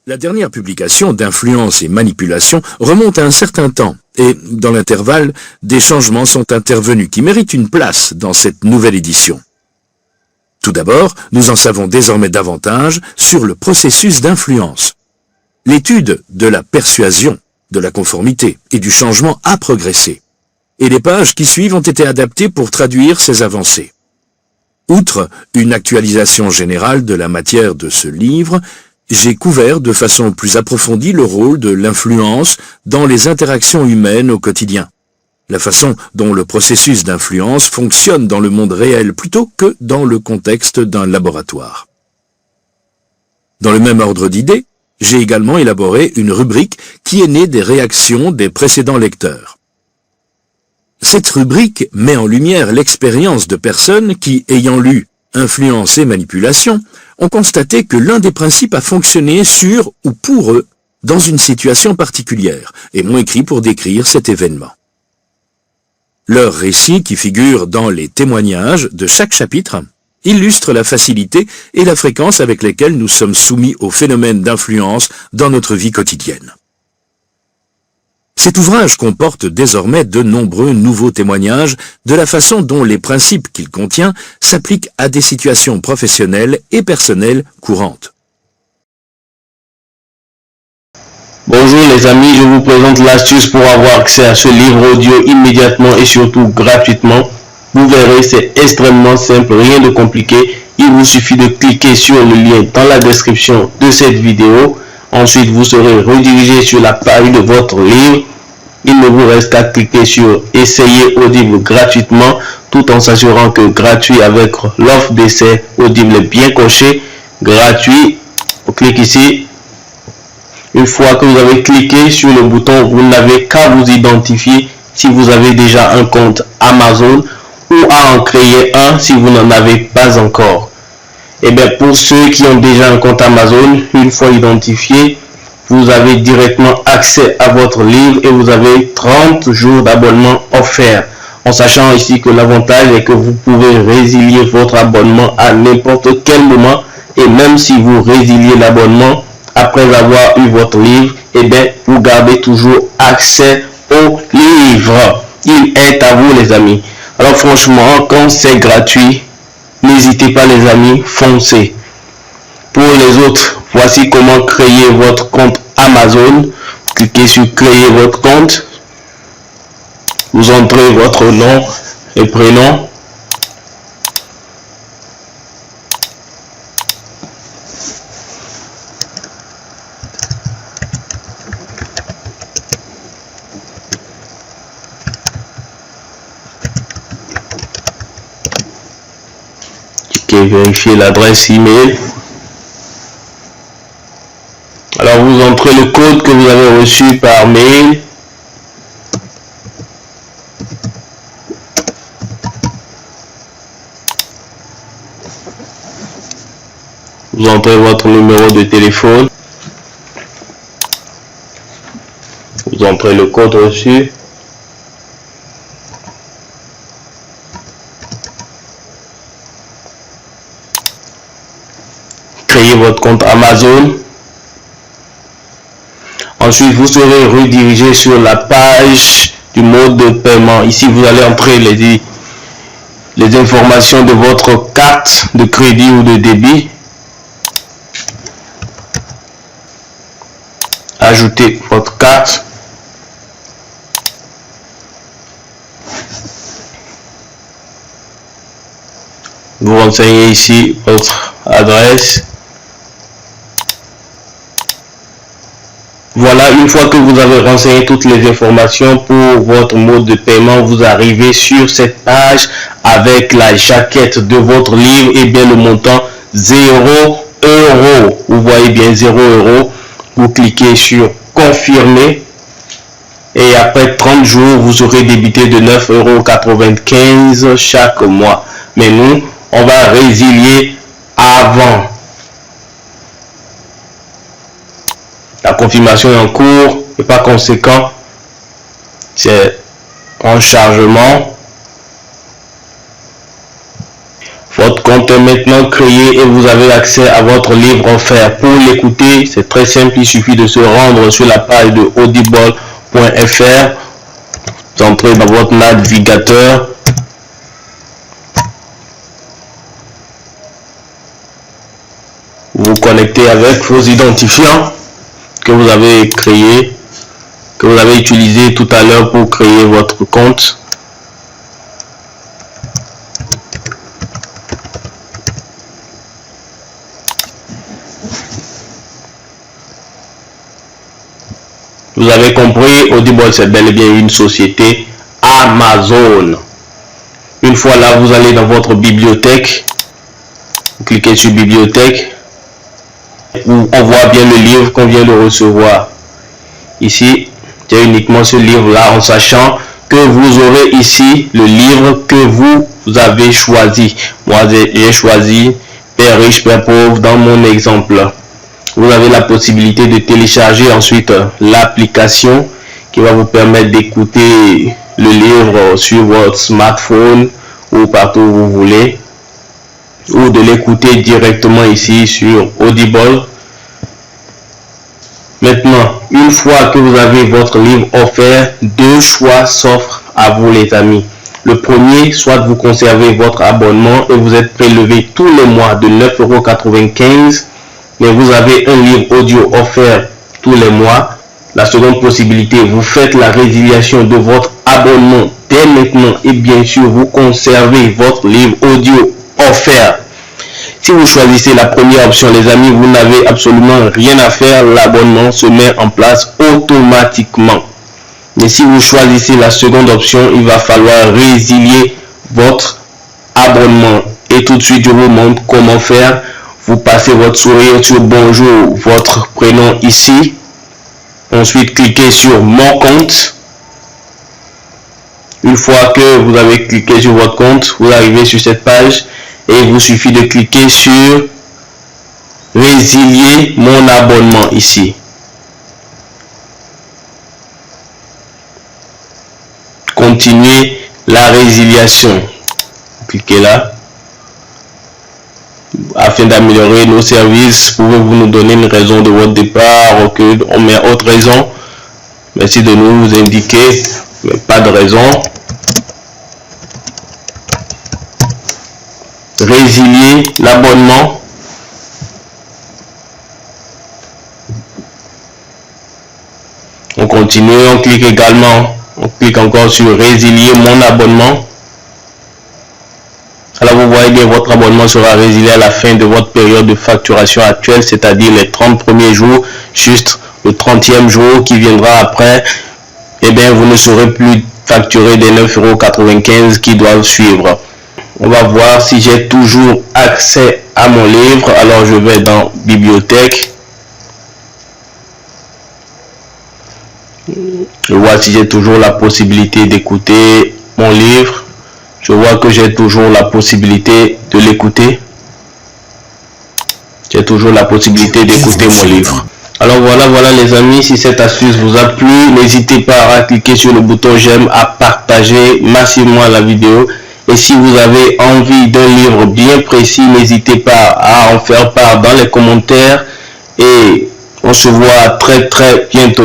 La dernière publication d'Influence et manipulation remonte à un certain temps et, dans l'intervalle, des changements sont intervenus qui méritent une place dans cette nouvelle édition. Tout d'abord, nous en savons désormais davantage sur le processus d'influence. L'étude de la persuasion, de la conformité et du changement a progressé, et les pages qui suivent ont été adaptées pour traduire ces avancées. Outre une actualisation générale de la matière de ce livre, j'ai couvert de façon plus approfondie le rôle de l'influence dans les interactions humaines au quotidien, la façon dont le processus d'influence fonctionne dans le monde réel plutôt que dans le contexte d'un laboratoire. Dans le même ordre d'idées, j'ai également élaboré une rubrique qui est née des réactions des précédents lecteurs. Cette rubrique met en lumière l'expérience de personnes qui, ayant lu Influence et manipulation, ont constaté que l'un des principes a fonctionné sur ou pour eux dans une situation particulière et m'ont écrit pour décrire cet événement. Leurs récits, qui figurent dans les témoignages de chaque chapitre, illustrent la facilité et la fréquence avec lesquelles nous sommes soumis aux phénomènes d'influence dans notre vie quotidienne. Cet ouvrage comporte désormais de nombreux nouveaux témoignages de la façon dont les principes qu'il contient s'appliquent à des situations professionnelles et personnelles courantes. Bonjour les amis, je vous présente l'astuce pour avoir accès à ce livre audio immédiatement et surtout gratuitement. Vous verrez, c'est extrêmement simple, rien de compliqué. Il vous suffit de cliquer sur le lien dans la description de cette vidéo. Ensuite, vous serez redirigé sur la page de votre livre. Il ne vous reste qu'à cliquer sur Essayer Audible gratuitement, tout en s'assurant que gratuit avec l'offre d'essai Audible est bien coché. Gratuit, on clique ici. Une fois que vous avez cliqué sur le bouton, vous n'avez qu'à vous identifier si vous avez déjà un compte Amazon ou à en créer un si vous n'en avez pas encore. Et bien pour ceux qui ont déjà un compte Amazon, une fois identifié, vous avez directement accès à votre livre et vous avez 30 jours d'abonnement offert. En sachant ici que l'avantage est que vous pouvez résilier votre abonnement à n'importe quel moment, et même si vous résiliez l'abonnement après avoir eu votre livre, et bien vous gardez toujours accès au livre. Il est à vous les amis. Alors franchement, quand c'est gratuit, n'hésitez pas les amis, foncez. Pour les autres, voici comment créer votre compte Amazon. Cliquez sur créer votre compte. Vous entrez votre nom et prénom. Vérifier l'adresse email. Alors vous entrez le code que vous avez reçu par mail. Vous entrez votre numéro de téléphone. Vous entrez le code reçu. Créez votre compte Amazon. Ensuite, vous serez redirigé sur la page du mode de paiement. Ici, vous allez entrer les informations de votre carte de crédit ou de débit. Ajoutez votre carte. Vous renseignez ici votre adresse. Voilà, une fois que vous avez renseigné toutes les informations pour votre mode de paiement, vous arrivez sur cette page avec la jaquette de votre livre et bien le montant 0 €. Vous voyez bien 0 €. Vous cliquez sur confirmer et après 30 jours, vous serez débité de 9,95 € chaque mois. Mais nous, on va résilier avant. La confirmation est en cours et par conséquent, c'est en chargement. Votre compte compte est maintenant créé et vous avez accès à votre livre offert. Pour l'écouter, c'est très simple, il suffit de se rendre sur la page de audible.fr, vous entrez dans votre navigateur, vous connectez avec vos identifiants que vous avez créés, que vous avez utilisé tout à l'heure pour créer votre compte. Vous avez compris, Audible c'est bel et bien une société Amazon. Une fois là, vous allez dans votre bibliothèque, vous cliquez sur bibliothèque, où on voit bien le livre qu'on vient de recevoir. Ici, il y a uniquement ce livre là, en sachant que vous aurez ici le livre que vous avez choisi. Moi, j'ai choisi Père riche, Père pauvre dans mon exemple. Vous avez la possibilité de télécharger ensuite l'application qui va vous permettre d'écouter le livre sur votre smartphone ou partout où vous voulez, ou de l'écouter directement ici sur Audible. Maintenant, une fois que vous avez votre livre offert, deux choix s'offrent à vous les amis. Le premier, soit vous conservez votre abonnement et vous êtes prélevé tous les mois de 9,95 €, mais vous avez un livre audio offert tous les mois. La seconde possibilité, vous faites la résiliation de votre abonnement dès maintenant et bien sûr vous conservez votre livre audio offert. Si vous choisissez la première option les amis, vous n'avez absolument rien à faire, l'abonnement se met en place automatiquement. Mais si vous choisissez la seconde option, il va falloir résilier votre abonnement. Et tout de suite je vous montre comment faire. Vous passez votre sourire sur bonjour, votre prénom ici. Ensuite, cliquez sur mon compte. Une fois que vous avez cliqué sur votre compte, vous arrivez sur cette page et il vous suffit de cliquer sur résilier mon abonnement ici. Continuez la résiliation. Cliquez là. Afin d'améliorer nos services, pouvez-vous nous donner une raison de votre départ ou que on met autre raison? Merci de nous indiquer, mais pas de raison. Résilier l'abonnement. On continue, on clique également, on clique encore sur résilier mon abonnement. Alors vous voyez bien, votre abonnement sera résilié à la fin de votre période de facturation actuelle, c'est-à-dire les 30 premiers jours, juste le 30e jour qui viendra après, et bien vous ne serez plus facturé des 9,95 € qui doivent suivre. On va voir si j'ai toujours accès à mon livre. Alors je vais dans bibliothèque. Je vois si j'ai toujours la possibilité d'écouter mon livre. Je vois que j'ai toujours la possibilité de l'écouter. J'ai toujours la possibilité d'écouter mon livre. Alors voilà les amis, si cette astuce vous a plu, n'hésitez pas à cliquer sur le bouton j'aime, à partager massivement la vidéo. Et si vous avez envie d'un livre bien précis, n'hésitez pas à en faire part dans les commentaires. Et on se voit très bientôt.